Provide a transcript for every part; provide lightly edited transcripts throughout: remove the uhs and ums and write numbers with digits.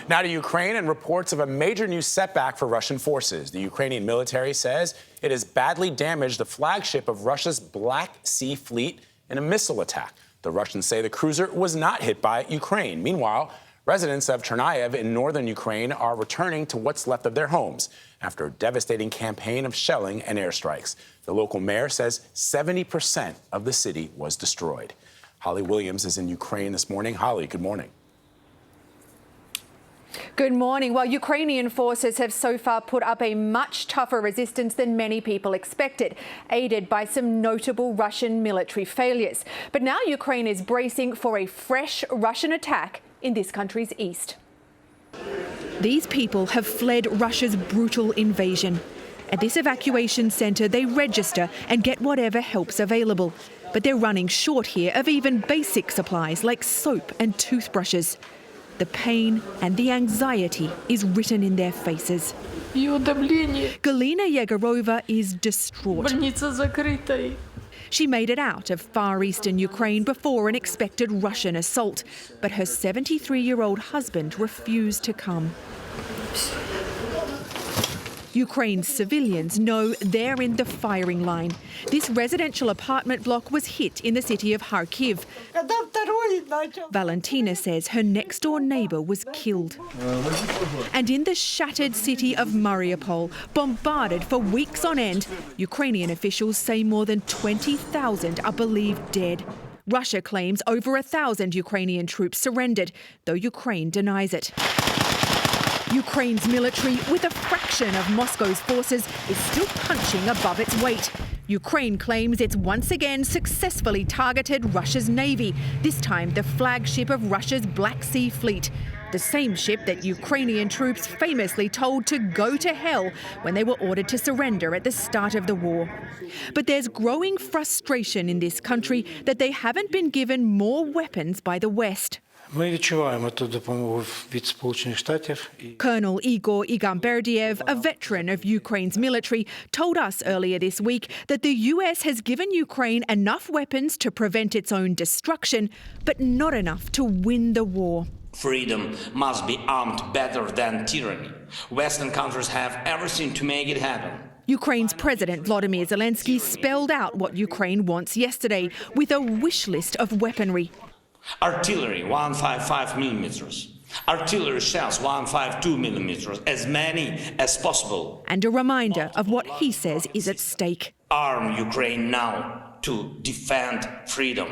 Now to Ukraine and reports of a major new setback for Russian forces. The Ukrainian military says it has badly damaged the flagship of Russia's Black Sea Fleet in a missile attack. The Russians say the cruiser was not hit by Ukraine. Meanwhile, residents of Chernihiv in northern Ukraine are returning to what's left of their homes after a devastating campaign of shelling and airstrikes. The local mayor says 70% of the city was destroyed. Holly Williams is in Ukraine this morning. Holly, good morning. Good morning. Well, Ukrainian forces have so far put up a much tougher resistance than many people expected, aided by some notable Russian military failures. But now Ukraine is bracing for a fresh Russian attack in this country's east. These people have fled Russia's brutal invasion. At this evacuation centre, they register and get whatever help's available. But they're running short here of even basic supplies like soap and toothbrushes. The pain and the anxiety is written in their faces. Galina Yegorova is distraught. She made it out of far eastern Ukraine before an expected Russian assault, but her 73-year-old husband refused to come. Ukraine's civilians know they're in the firing line. This residential apartment block was hit in the city of Kharkiv. Valentina says her next-door neighbour was killed. And in the shattered city of Mariupol, bombarded for weeks on end, Ukrainian officials say more than 20,000 are believed dead. Russia claims over 1,000 Ukrainian troops surrendered, though Ukraine denies it. Ukraine's military, with a fraction of Moscow's forces, is still punching above its weight. Ukraine claims it's once again successfully targeted Russia's navy, this time the flagship of Russia's Black Sea Fleet. The same ship that Ukrainian troops famously told to go to hell when they were ordered to surrender at the start of the war. But there's growing frustration in this country that they haven't been given more weapons by the West. Ми відчуваємо ту допомогу від Сполучених Штатів. Colonel Igor Igamberdiev, a veteran of Ukraine's military, told us earlier this week that the US has given Ukraine enough weapons to prevent its own destruction, but not enough to win the war. Freedom must be armed better than tyranny. Western countries have everything to make it happen. Ukraine's President Volodymyr Zelensky spelled out what Ukraine wants yesterday with a wish list of weaponry. Artillery 155 millimeters. Artillery shells 152 millimeters, as many as possible. And a reminder of what he says is at stake. Arm Ukraine now to defend freedom.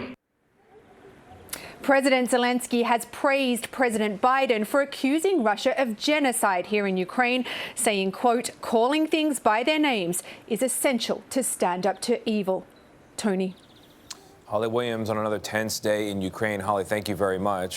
President Zelensky has praised President Biden for accusing Russia of genocide here in Ukraine, saying, quote, calling things by their names is essential to stand up to evil. Tony. Holly Williams on another tense day in Ukraine. Holly, thank you very much.